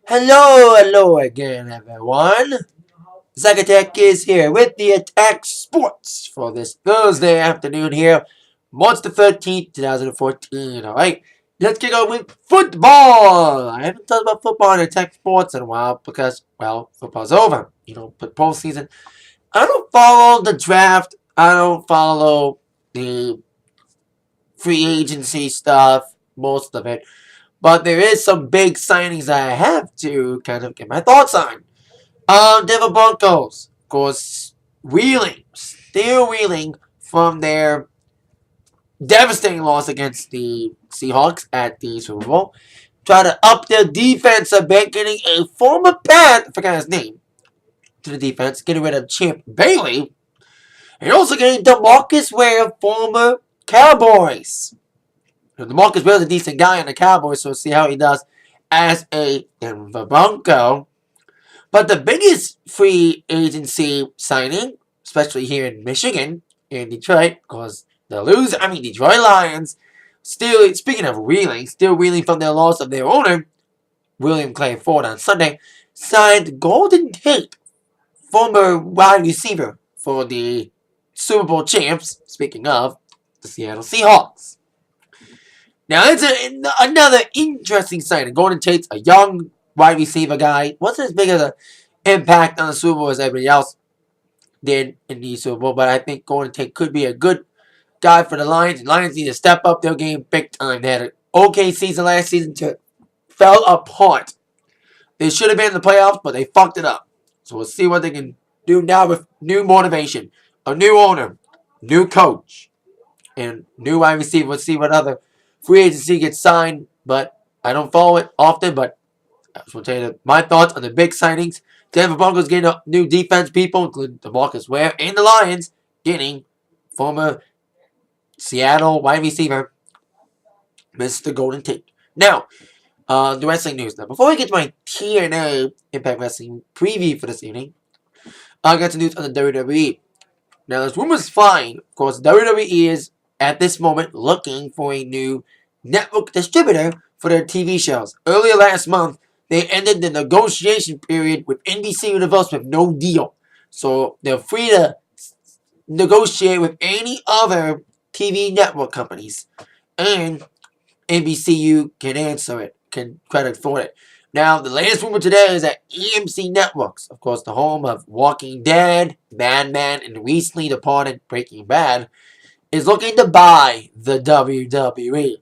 Hello again, everyone. Zacatech is here with the Atak Sportz for this Thursday afternoon here, March the 13th, 2014. Alright, let's kick off with football. I haven't talked about football and Atak Sportz in a while because, well, football's over. But postseason. I don't follow the draft. I don't follow the free agency stuff, most of it. But there is some big signings that I have to kind of get my thoughts on. Denver Broncos, of course, still reeling from their devastating loss against the Seahawks at the Super Bowl. Try to up their defense a bit, getting a former Pat, I forgot his name, to the defense, getting rid of Champ Bailey, and also getting DeMarcus Ware, former Cowboys. DeMarcus Ware's a decent guy on the Cowboys, so we'll see how he does as a Denver Bronco. But the biggest free agency signing, especially here in Michigan, in Detroit, because Detroit Lions, speaking of reeling, still reeling from their loss of their owner, William Clay Ford on Sunday, signed Golden Tate, former wide receiver for the Super Bowl champs, speaking of the Seattle Seahawks. Now, it's another interesting signing. Golden Tate's a young wide receiver guy. Wasn't as big of an impact on the Super Bowl as everybody else did in the Super Bowl, but I think Golden Tate could be a good guy for the Lions. The Lions need to step up their game big time. They had an okay season last season, fell apart. They should have been in the playoffs, but they fucked it up. So we'll see what they can do now with new motivation, a new owner, new coach, and new wide receiver. We'll see what other free agency gets signed, but I don't follow it often, but I just want to tell you my thoughts on the big signings. Denver Broncos getting new defense people, including DeMarcus Ware, and the Lions getting former Seattle wide receiver, Mr. Golden Tate. Now, the wrestling news. Now, before we get to my TNA Impact Wrestling preview for this evening, I got some news on the WWE. Now, there's rumors flying. Of course, WWE is, at this moment, looking for a new network distributor for their TV shows. Earlier last month, they ended the negotiation period with NBC Universal with no deal. So they're free to negotiate with any other TV network companies. And NBCU can answer it, can credit for it. Now, the latest rumor today is that AMC Networks, of course, the home of Walking Dead, Mad Men, and recently departed Breaking Bad, is looking to buy the WWE.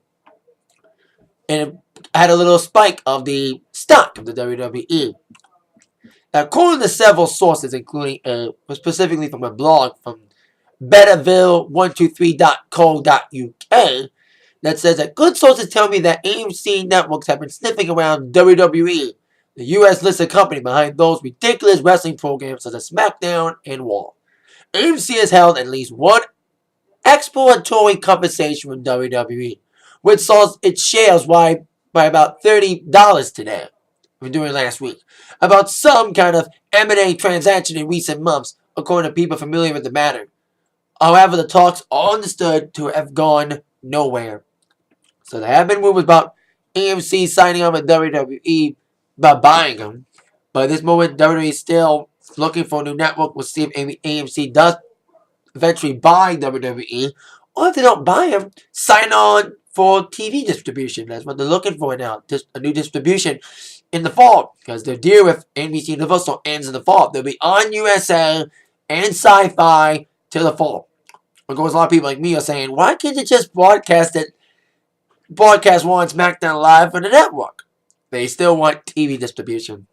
And it had a little spike of the stock of the WWE. Now, according to several sources, including specifically from a blog from betterville123.co.uk, that says that good sources tell me that AMC Networks have been sniffing around WWE, the U.S. listed company behind those ridiculous wrestling programs such as SmackDown and Raw. AMC has held at least one exploratory conversation with WWE, which saw its shares rise by about $30 today, during last week, about some kind of M&A transaction in recent months, according to people familiar with the matter. However, the talks are understood to have gone nowhere. So there have been rumors about AMC signing on with WWE by buying them. But at this moment, WWE is still looking for a new network. We'll see if AMC does eventually buy WWE. Or if they don't buy them, sign on for TV distribution. That's what they're looking for now. Just a new distribution in the fall. Because their deal with NBC Universal ends in the fall. They'll be on USA and Sci-Fi till the fall. Of course, a lot of people like me are saying, why can't you just broadcast Raw and SmackDown live for the network? They still want TV distribution,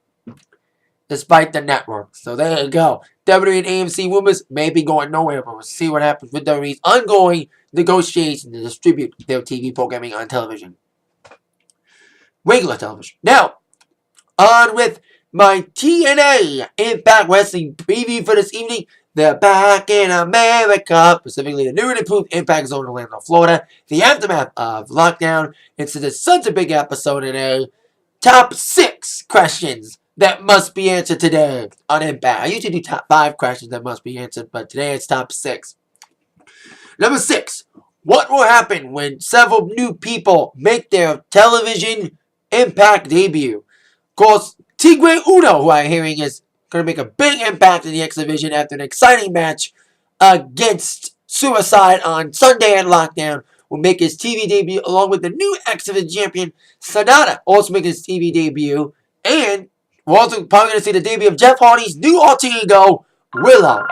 despite the network. So there you go. WWE and AMC rumors may be going nowhere, but we'll see what happens with WWE's ongoing negotiation to distribute their TV programming on television. Regular television. Now, on with my TNA Impact Wrestling preview for this evening. They're back in America, specifically the new and improved Impact Zone in Orlando, Florida. The aftermath of lockdown. It's such a big episode today. Top 6 questions that must be answered today on Impact. I usually do top 5 questions that must be answered, but today it's top 6. Number 6. What will happen when several new people make their television Impact debut? Of course, Tigre Uno, who I'm hearing is going to make a big impact in the X Division after an exciting match against Suicide on Sunday at Lockdown, will make his TV debut along with the new X Division champion, Sonata, also making his TV debut. And we're also probably going to see the debut of Jeff Hardy's new alter ego, Willow.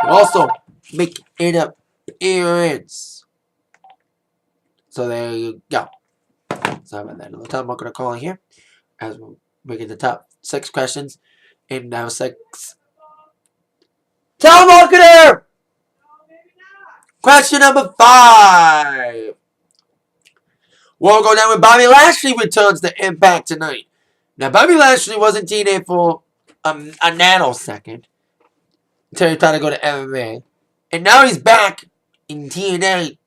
He'll also make an appearance. So there you go. Sorry about that. A little time I'm going to call in here as we're making the top 6 questions. And now 6. Telemarketer! Question number 5. We'll go down with Bobby Lashley returns to Impact tonight. Now, Bobby Lashley was in TNA for a nanosecond until he tried to go to MMA. And now he's back in TNA,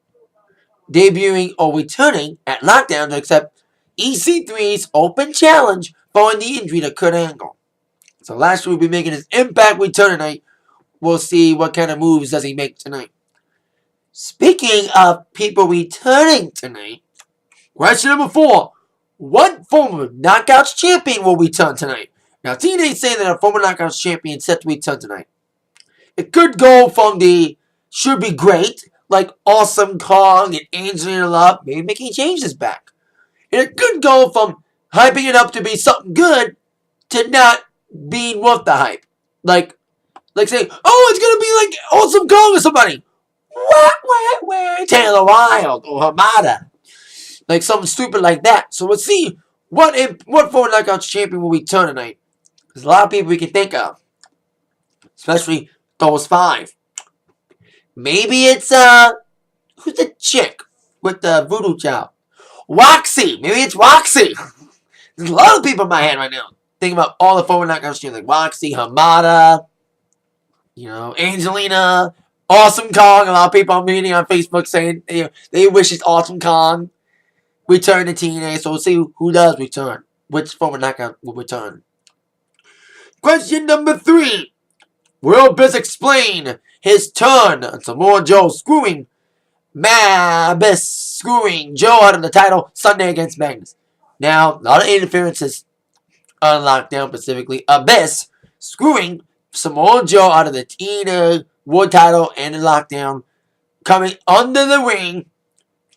debuting or returning at Lockdown to accept EC3's open challenge following the injury to Kurt Angle. So Lashley will be making his Impact return tonight. We'll see what kind of moves does he make tonight. Speaking of people returning tonight, question number 4. What former Knockouts champion will return tonight? Now, TNA is saying that a former Knockouts champion is set to return tonight. It could go from the should be great, like Awesome Kong and Angelina Love, maybe Mickey James is back. And it could go from hyping it up to be something good to not being worth the hype. Like saying, oh, it's going to be like Awesome Kong or somebody. Taylor Wilde or Hamada. Like something stupid like that. So we'll see what former Knockouts champion will return tonight. There's a lot of people we can think of. Especially those 5. Maybe it's, who's the chick with the voodoo child? Roxy. Maybe it's Roxy. There's a lot of people in my head right now. Thinking about all the former Knockouts champions like Roxy, Hamada, Angelina, Awesome Kong. A lot of people I'm reading on Facebook saying they wish it's Awesome Kong return to TNA. So we'll see who does return. Which former Knockout will return. Question number 3. Will Biz explain his turn on Samoa Joe screwing Joe out of the title Sunday against Magnus. Now, a lot of interferences on Lockdown, specifically Abyss screwing Samoa Joe out of the TNA World title and the Lockdown, coming under the ring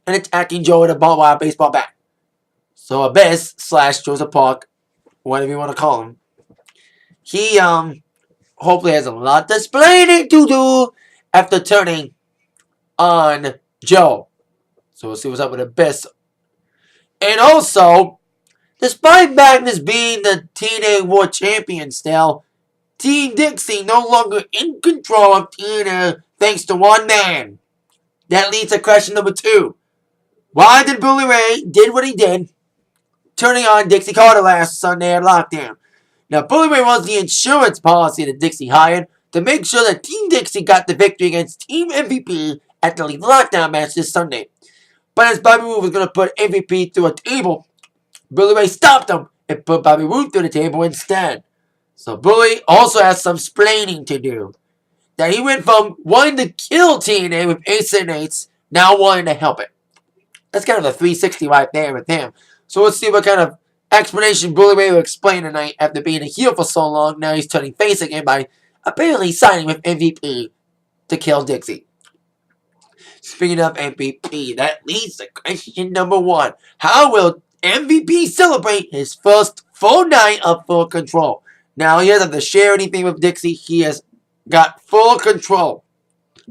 and attacking Joe with a barbed wire baseball bat. So Abyss / Joseph Park, whatever you want to call him, he hopefully has a lot of explaining to do after turning on Joe. So we'll see what's up with Abyss. And also, despite Magnus being the TNA World Champion still, Team Dixie no longer in control of TNA thanks to one man. That leads to question number 2. Why did Bully Ray did what he did, turning on Dixie Carter last Sunday at Lockdown? Now, Bully Ray was the insurance policy that Dixie hired to make sure that Team Dixie got the victory against Team MVP at the League Lockdown match this Sunday. But as Bobby Roode was going to put MVP through a table, Bully Ray stopped him and put Bobby Roode through the table instead. So Bully also has some splaining to do. That he went from wanting to kill TNA with ace and eights, now wanting to help it. That's kind of a 360 right there with him. So let's see what kind of explanation Bully Ray will explain tonight after being a heel for so long. Now he's turning face again by apparently signing with MVP to kill Dixie. Speaking of MVP, that leads to question number 1. How will MVP celebrate his first full night of full control? Now, he doesn't have to share anything with Dixie. He has got full control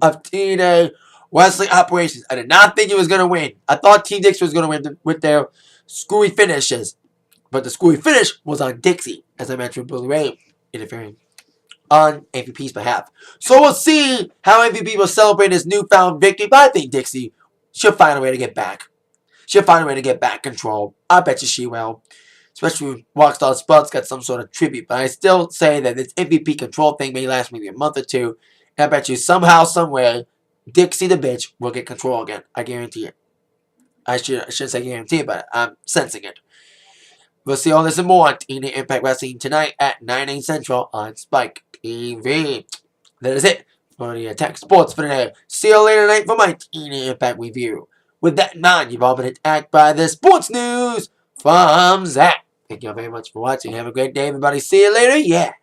of TNA Wrestling operations. I did not think he was going to win. I thought Team Dixie was going to win with their screwy finishes. But the screwy finish was on Dixie, as I mentioned, Bully Ray interfering on MVP's behalf. So we'll see how MVP will celebrate his newfound victory. But I think Dixie, she'll find a way to get back. She'll find a way to get back control. I bet you she will. Especially when Rockstar Spud's got some sort of tribute. But I still say that this MVP control thing may last maybe a month or 2. And I bet you somehow, somewhere, Dixie the bitch will get control again. I guarantee it. I shouldn't say guarantee it, but I'm sensing it. We'll see all this and more on TNA Impact Wrestling tonight at 9 a.m. Central on Spike TV. That is it for the Atak Sportz for today. See you later tonight for my TNA Impact review. With that in mind, you've all been attacked by the sports news from Zach. Thank you all very much for watching. Have a great day, everybody. See you later. Yeah.